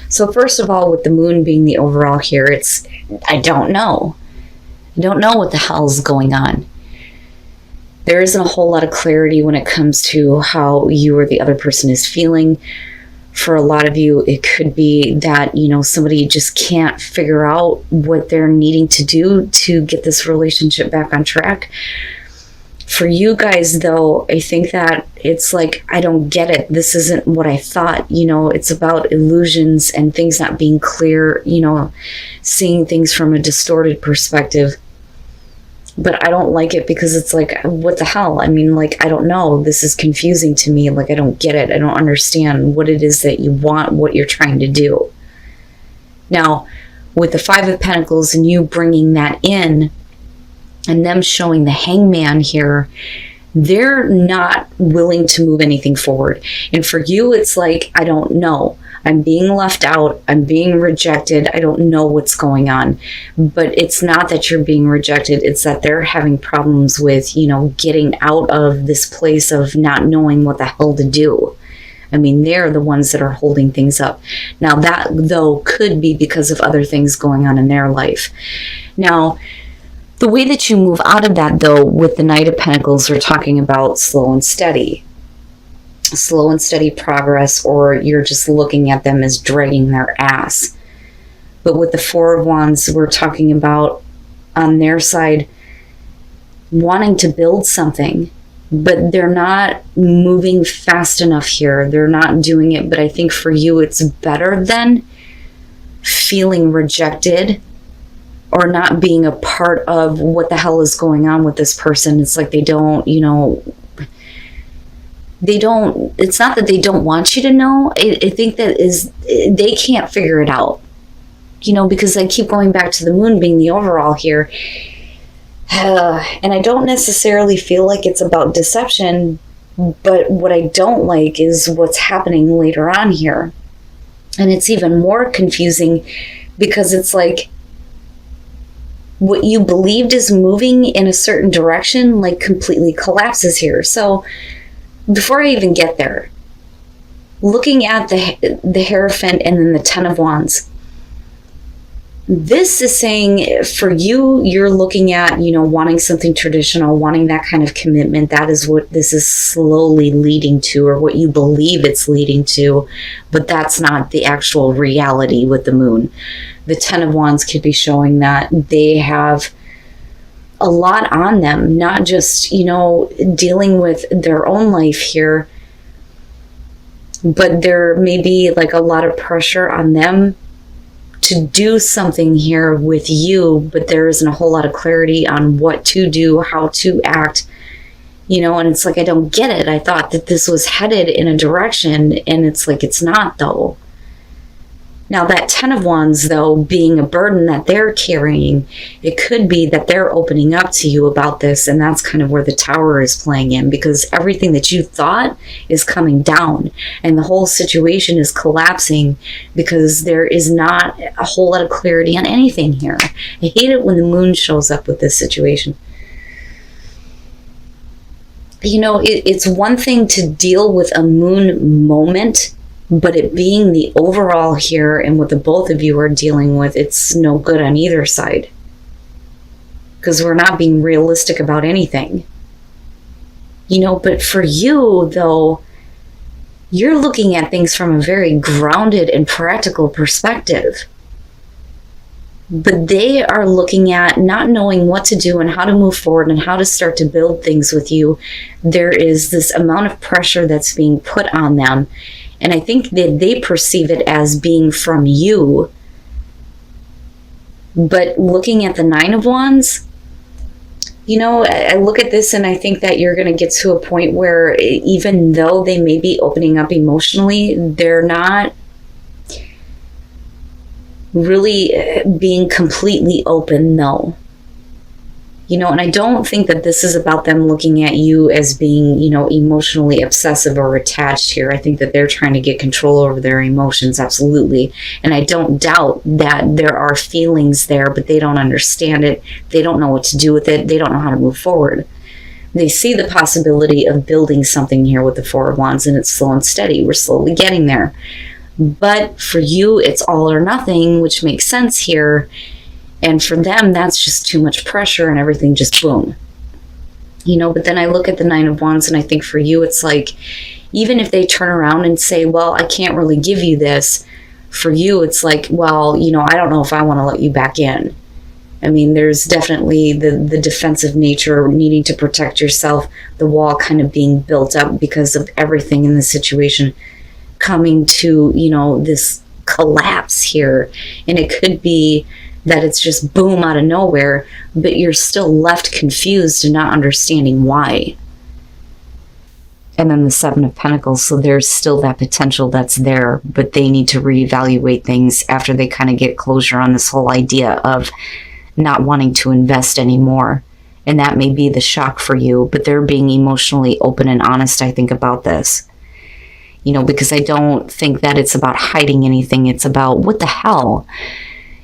So first of all, with the moon being the overall here, I don't know. I don't know what the hell's going on. There isn't a whole lot of clarity when it comes to how you or the other person is feeling. For a lot of you, it could be that, somebody just can't figure out what they're needing to do to get this relationship back on track. For you guys, though, I think that it's like, I don't get it. This isn't what I thought. It's about illusions and things not being clear, seeing things from a distorted perspective. But I don't like it because it's like, what the hell? I mean, like, I don't know. This is confusing to me. Like, I don't get it. I don't understand what it is that you want, what you're trying to do. Now, with the Five of Pentacles and you bringing that in and them showing the Hangman here, they're not willing to move anything forward. And for you, it's like, I don't know. I'm being left out. I'm being rejected. I don't know what's going on. But it's not that you're being rejected. It's that they're having problems with, getting out of this place of not knowing what the hell to do. I mean, they're the ones that are holding things up. Now, that, though, could be because of other things going on in their life. Now, the way that you move out of that, though, with the Knight of Pentacles, we're talking about slow and steady progress, or you're just looking at them as dragging their ass. But with the Four of Wands, we're talking about on their side wanting to build something, but they're not moving fast enough here. They're not doing it. But I think for you, it's better than feeling rejected or not being a part of what the hell is going on with this person. It's like they don't, it's not that they don't want you to know. I think that they can't figure it out, because I keep going back to the moon being the overall here. And I don't necessarily feel like it's about deception, but what I don't like is what's happening later on here. And it's even more confusing because it's like what you believed is moving in a certain direction, like completely collapses here. So before I even get there, looking at the Hierophant and then the Ten of Wands, this is saying for you, you're looking at, wanting something traditional, wanting that kind of commitment. That is what this is slowly leading to, or what you believe it's leading to, but that's not the actual reality with the moon. The Ten of Wands could be showing that they have a lot on them, not just, dealing with their own life here, but there may be like a lot of pressure on them to do something here with you, but there isn't a whole lot of clarity on what to do, how to act, and it's like, I don't get it. I thought that this was headed in a direction, and it's like, it's not, though. Now, that Ten of Wands, though, being a burden that they're carrying, it could be that they're opening up to you about this, and that's kind of where the Tower is playing in, because everything that you thought is coming down, and the whole situation is collapsing because there is not a whole lot of clarity on anything here. I hate it when the moon shows up with this situation. It's one thing to deal with a moon moment, but it being the overall here and what the both of you are dealing with, it's no good on either side. Because we're not being realistic about anything. But for you, though, you're looking at things from a very grounded and practical perspective. But they are looking at not knowing what to do and how to move forward and how to start to build things with you. There is this amount of pressure that's being put on them. And I think that they perceive it as being from you. But looking at the Nine of Wands, I look at this and I think that you're going to get to a point where even though they may be opening up emotionally, they're not really being completely open, though. And I don't think that this is about them looking at you as being, emotionally obsessive or attached here. I think that they're trying to get control over their emotions, absolutely. And I don't doubt that there are feelings there, but they don't understand it. They don't know what to do with it. They don't know how to move forward. They see the possibility of building something here with the Four of Wands, and it's slow and steady. We're slowly getting there. But for you, it's all or nothing, which makes sense here. And for them, that's just too much pressure and everything just boom. But then I look at the Nine of Wands and I think for you, it's like, even if they turn around and say, well, I can't really give you this, for you, it's like, well, I don't know if I want to let you back in. I mean, there's definitely the defensive nature, needing to protect yourself, the wall kind of being built up because of everything in the situation coming to, this collapse here. And it could be that it's just boom out of nowhere, but you're still left confused and not understanding why. And then the Seven of Pentacles, so there's still that potential that's there, but they need to reevaluate things after they kind of get closure on this whole idea of not wanting to invest anymore. And that may be the shock for you, but they're being emotionally open and honest, I think, about this. Because I don't think that it's about hiding anything. It's about, what the hell?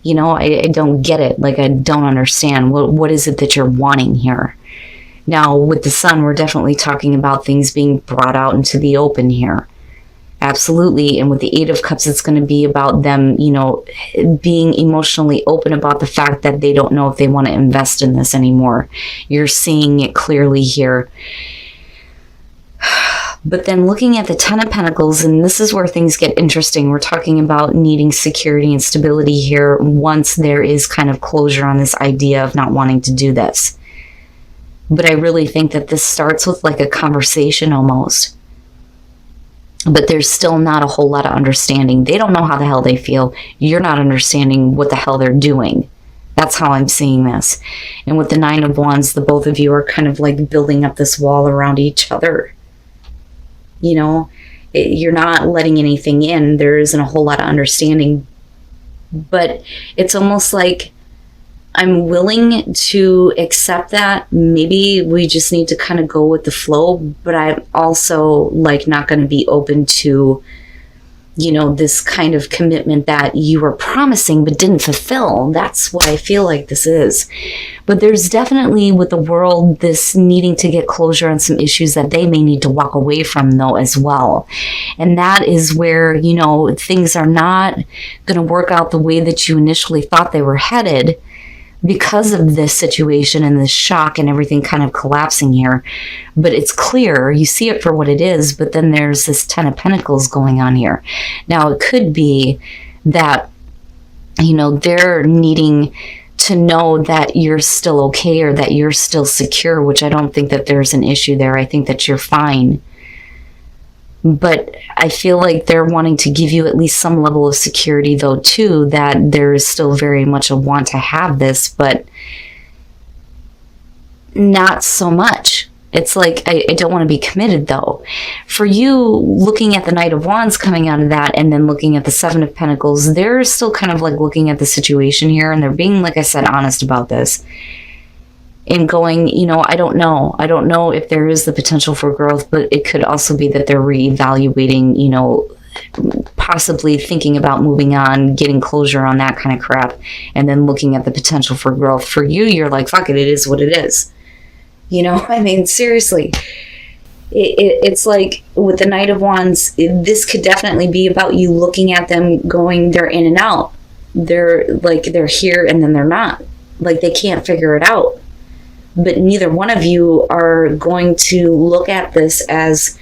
I don't get it. Like, I don't understand. What is it that you're wanting here? Now, with the Sun, we're definitely talking about things being brought out into the open here. Absolutely. And with the Eight of Cups, it's going to be about them, being emotionally open about the fact that they don't know if they want to invest in this anymore. You're seeing it clearly here. But then looking at the Ten of Pentacles, and this is where things get interesting. We're talking about needing security and stability here once there is kind of closure on this idea of not wanting to do this. But I really think that this starts with like a conversation almost. But there's still not a whole lot of understanding. They don't know how the hell they feel. You're not understanding what the hell they're doing. That's how I'm seeing this. And with the Nine of Wands, the both of you are kind of like building up this wall around each other. You're not letting anything in. There isn't a whole lot of understanding. But it's almost like I'm willing to accept that. Maybe we just need to kind of go with the flow, but I'm also like not going to be open to, this kind of commitment that you were promising but didn't fulfill. That's what I feel like this is. But there's definitely with the world this needing to get closure on some issues that they may need to walk away from though as well. And that is where, things are not going to work out the way that you initially thought they were headed, because of this situation and this shock and everything kind of collapsing here. But it's clear, you see it for what it is, but then there's this Ten of Pentacles going on here. Now, it could be that, they're needing to know that you're still okay or that you're still secure, which I don't think that there's an issue there. I think that you're fine. But I feel like they're wanting to give you at least some level of security, though, too, that there is still very much a want to have this, but not so much. It's like, I don't want to be committed, though. For you, looking at the Knight of Wands coming out of that and then looking at the Seven of Pentacles, they're still kind of like looking at the situation here, and they're being, like I said, honest about this. And going, I don't know. I don't know if there is the potential for growth, but it could also be that they're reevaluating, possibly thinking about moving on, getting closure on that kind of crap, and then looking at the potential for growth. For you, you're like, fuck it, it is what it is. I mean, seriously. It's like with the Knight of Wands, this could definitely be about you looking at them going, they're in and out. They're here and then they're not. Like they can't figure it out. But neither one of you are going to look at this as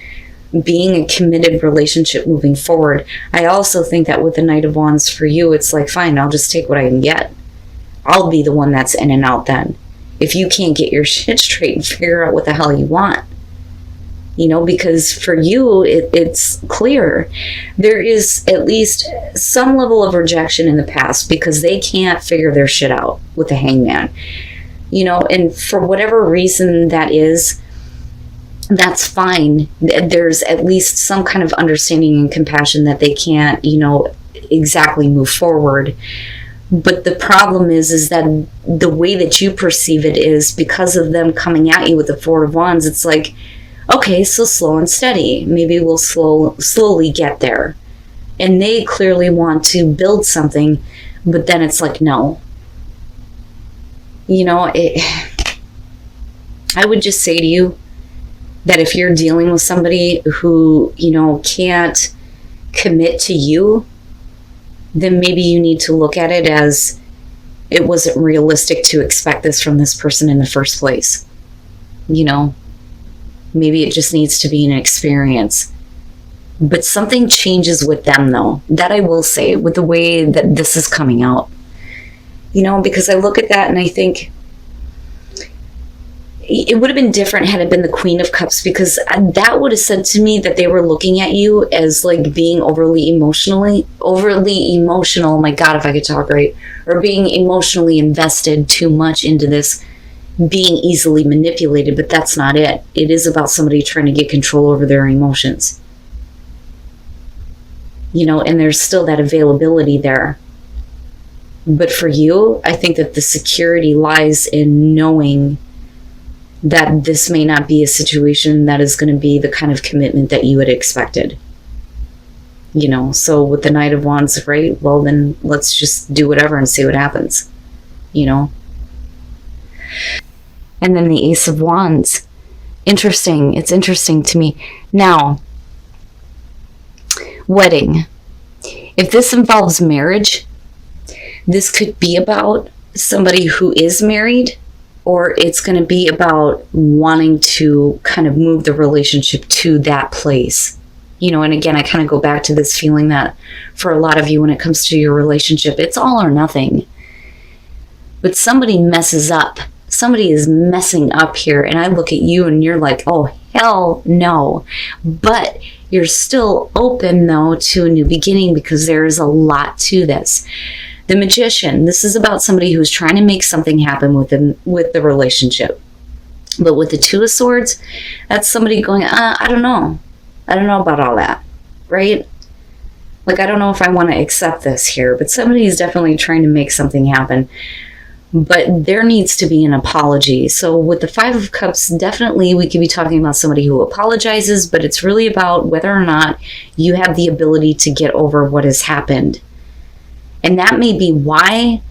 being a committed relationship moving forward. I also think that with the Knight of Wands for you, it's like, fine, I'll just take what I can get. I'll be the one that's in and out then. If you can't get your shit straight and figure out what the hell you want. Because for you, it's clear. There is at least some level of rejection in the past because they can't figure their shit out with the Hangman. And for whatever reason that is, that's fine. There's at least some kind of understanding and compassion that they can't, exactly move forward. But the problem is that the way that you perceive it is because of them coming at you with the Four of Wands, it's like, okay, so slow and steady. Maybe we'll slowly get there. And they clearly want to build something, but then it's like, no. I would just say to you that if you're dealing with somebody who, can't commit to you, then maybe you need to look at it as it wasn't realistic to expect this from this person in the first place. You know, maybe it just needs to be an experience. But something changes with them, though. That I will say, with the way that this is coming out. You know, because I look at that and I think it would have been different had it been the Queen of Cups, because that would have said to me that they were looking at you as like being overly emotional. My God, if I could talk right. Or being emotionally invested too much into this, being easily manipulated. But that's not it. It is about somebody trying to get control over their emotions. You know, and there's still that availability there. But for you, I think that the security lies in knowing that this may not be a situation that is going to be the kind of commitment that you had expected. You know, so with the Knight of Wands, right? Well, then let's just do whatever and see what happens. You know? And then the Ace of Wands. Interesting. It's interesting to me. Now, wedding. If this involves marriage, this could be about somebody who is married, or it's going to be about wanting to kind of move the relationship to that place. You know, and again, I kind of go back to this feeling that for a lot of you, when it comes to your relationship, it's all or nothing. But somebody messes up. Somebody is messing up here. And I look at you and you're like, oh, hell no. But you're still open, though, to a new beginning, because there is a lot to this. The Magician, this is about somebody who's trying to make something happen with the relationship. But with the Two of Swords, that's somebody going, I don't know. I don't know about all that, right? Like, I don't know if I want to accept this here, but somebody is definitely trying to make something happen. But there needs to be an apology. So with the Five of Cups, definitely we could be talking about somebody who apologizes, but it's really about whether or not you have the ability to get over what has happened. And that may be why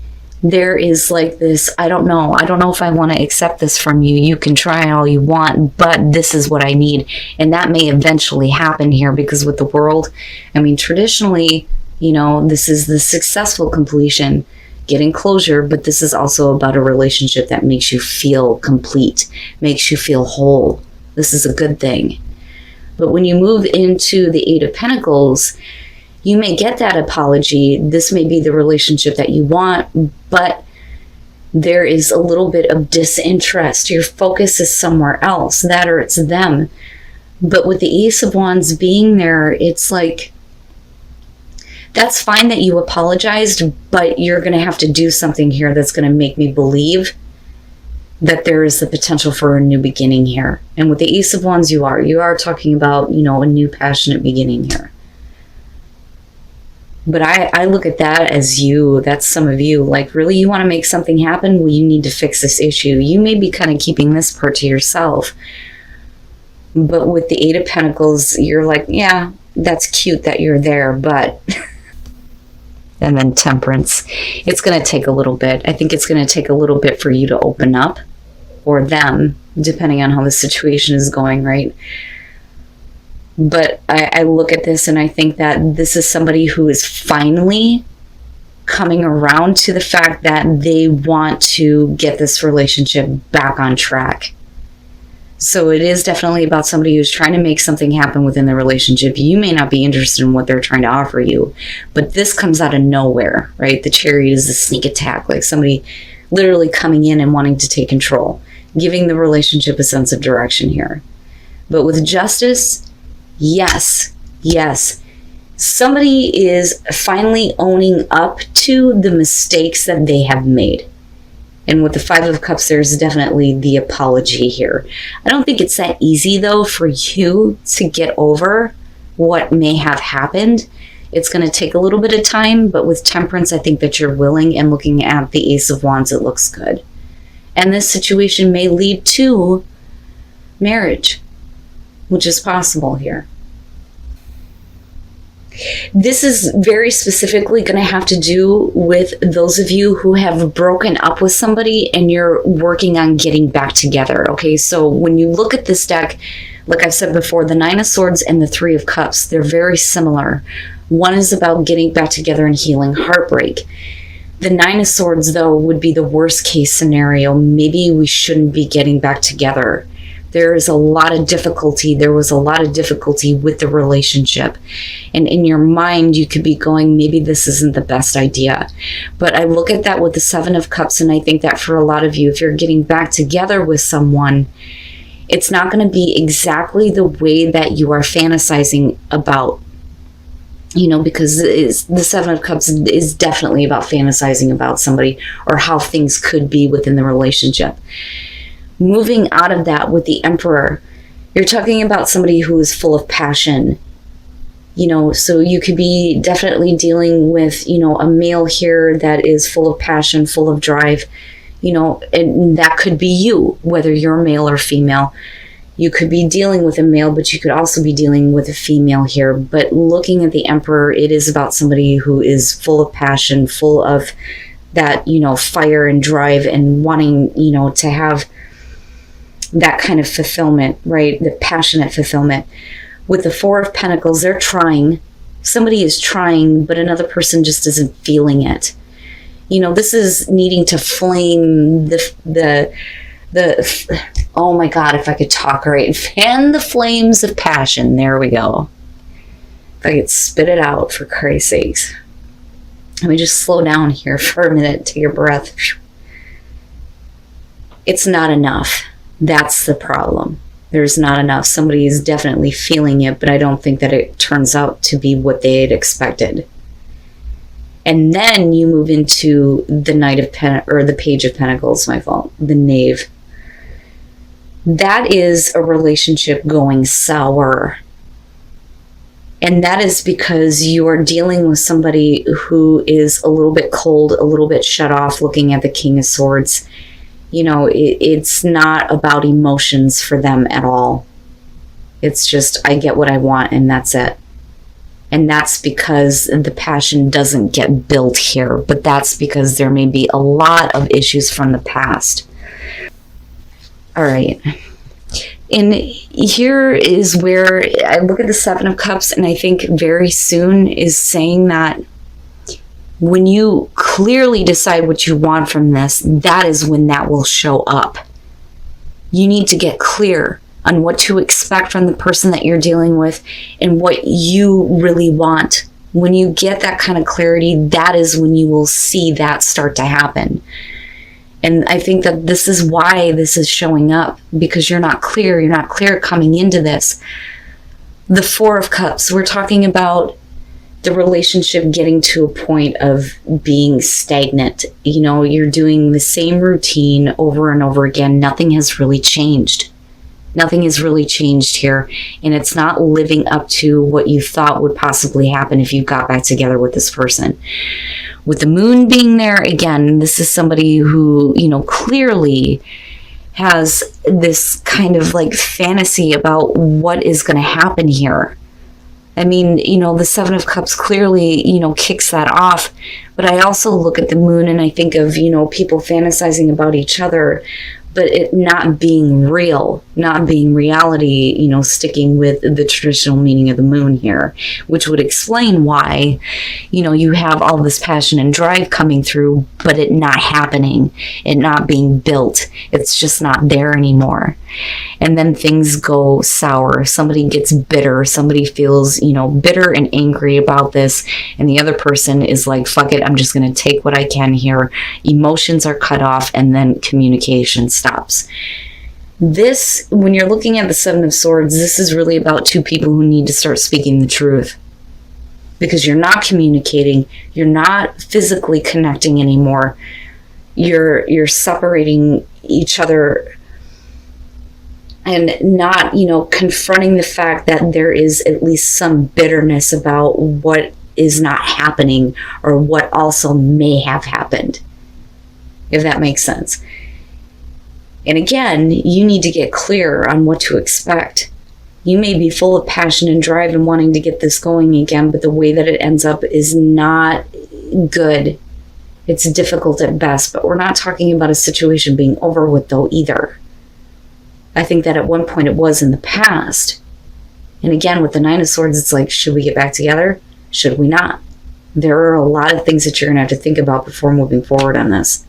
there is like this, I don't know if I want to accept this from you. You can try all you want, but this is what I need. And that may eventually happen here, because with the World, I mean, traditionally, you know, this is the successful completion, getting closure, but this is also about a relationship that makes you feel complete, makes you feel whole. This is a good thing. But when you move into the Eight of Pentacles, you may get that apology. This may be the relationship that you want, but there is a little bit of disinterest. Your focus is somewhere else, that or it's them. But with the Ace of Wands being there, it's like, that's fine that you apologized, but you're going to have to do something here that's going to make me believe that there is the potential for a new beginning here. And with the Ace of Wands, you are talking about, you know, a new passionate beginning here. But I look at that as that's some of you, like, really, you want to make something happen? Well, you need to fix this issue. You may be kind of keeping this part to yourself. But with the Eight of Pentacles, you're like, yeah, that's cute that you're there, but... And then Temperance. It's going to take a little bit. I think it's going to take a little bit for you to open up, or them, depending on how the situation is going, right? But I look at this and I think that this is somebody who is finally coming around to the fact that they want to get this relationship back on track. So it is definitely about somebody who's trying to make something happen within the relationship. You may not be interested in what they're trying to offer you, but this comes out of nowhere, right? The Chariot is a sneak attack, like somebody literally coming in and wanting to take control, giving the relationship a sense of direction here. But with Justice, yes. Somebody is finally owning up to the mistakes that they have made. And with the Five of Cups, there's definitely the apology here. I don't think it's that easy, though, for you to get over what may have happened. It's going to take a little bit of time, but with Temperance, I think that you're willing, and looking at the Ace of Wands, it looks good. And this situation may lead to marriage, which is possible here. This is very specifically going to have to do with those of you who have broken up with somebody and you're working on getting back together. Okay, so when you look at this deck, like I've said before, the Nine of Swords and the Three of Cups, they're very similar. One is about getting back together and healing heartbreak. The Nine of Swords, though, would be the worst case scenario. Maybe we shouldn't be getting back together. There is a lot of difficulty. There was a lot of difficulty with the relationship. And in your mind, you could be going, maybe this isn't the best idea. But I look at that with the Seven of Cups, and I think that for a lot of you, if you're getting back together with someone, it's not going to be exactly the way that you are fantasizing about. Because the Seven of Cups is definitely about fantasizing about somebody or how things could be within the relationship. Moving out of that with the Emperor, you're talking about somebody who is full of passion. So you could be definitely dealing with, a male here that is full of passion, full of drive, and that could be you, whether you're male or female. You could be dealing with a male, but you could also be dealing with a female here. But looking at the Emperor, it is about somebody who is full of passion, full of that, fire and drive and wanting, to have that kind of fulfillment, right? The passionate fulfillment. With the Four of Pentacles, they're trying. Somebody is trying, but another person just isn't feeling it. This is needing to flame the oh my God, if I could talk right, fan the flames of passion. There we go. If I could spit it out, for Christ's sakes. Let me just slow down here for a minute, take a breath. It's not enough. That's the problem. There's not enough. Somebody is definitely feeling it, but I don't think that it turns out to be what they had expected. And then you move into the the Page of Pentacles, my fault, the Knave. That is a relationship going sour. And that is because you are dealing with somebody who is a little bit cold, a little bit shut off, looking at the King of Swords. It's not about emotions for them at all. It's just, I get what I want and that's it. And that's because the passion doesn't get built here, but that's because there may be a lot of issues from the past. All right. And here is where I look at the Seven of Cups, and I think very soon is saying that when you clearly decide what you want from this, that is when that will show up. You need to get clear on what to expect from the person that you're dealing with and what you really want. When you get that kind of clarity, that is when you will see that start to happen. And I think that this is why this is showing up, because you're not clear. You're not clear coming into this. The Four of Cups, we're talking about the relationship getting to a point of being stagnant. You're doing the same routine over and over again. Nothing has really changed. Nothing has really changed here. And it's not living up to what you thought would possibly happen if you got back together with this person. With the Moon being there, again, this is somebody who, clearly has this kind of like fantasy about what is going to happen here. I mean, the Seven of Cups clearly, kicks that off. But I also look at the Moon and I think of, people fantasizing about each other, but it not being real, not being reality, sticking with the traditional meaning of the Moon here, which would explain why, you have all this passion and drive coming through, but it not happening, it not being built. It's just not there anymore. And then things go sour. Somebody gets bitter. Somebody feels, bitter and angry about this. And the other person is like, fuck it, I'm just going to take what I can here. Emotions are cut off, and then communication stops. This, when you're looking at the Seven of Swords, this is really about two people who need to start speaking the truth. Because you're not communicating. You're not physically connecting anymore. You're separating each other and not, confronting the fact that there is at least some bitterness about what is not happening or what also may have happened, if that makes sense. And again, you need to get clear on what to expect. You may be full of passion and drive and wanting to get this going again, but the way that it ends up is not good. It's difficult at best, but we're not talking about a situation being over with though either. I think that at one point it was in the past. And again, with the Nine of Swords, it's like, should we get back together? Should we not? There are a lot of things that you're going to have to think about before moving forward on this.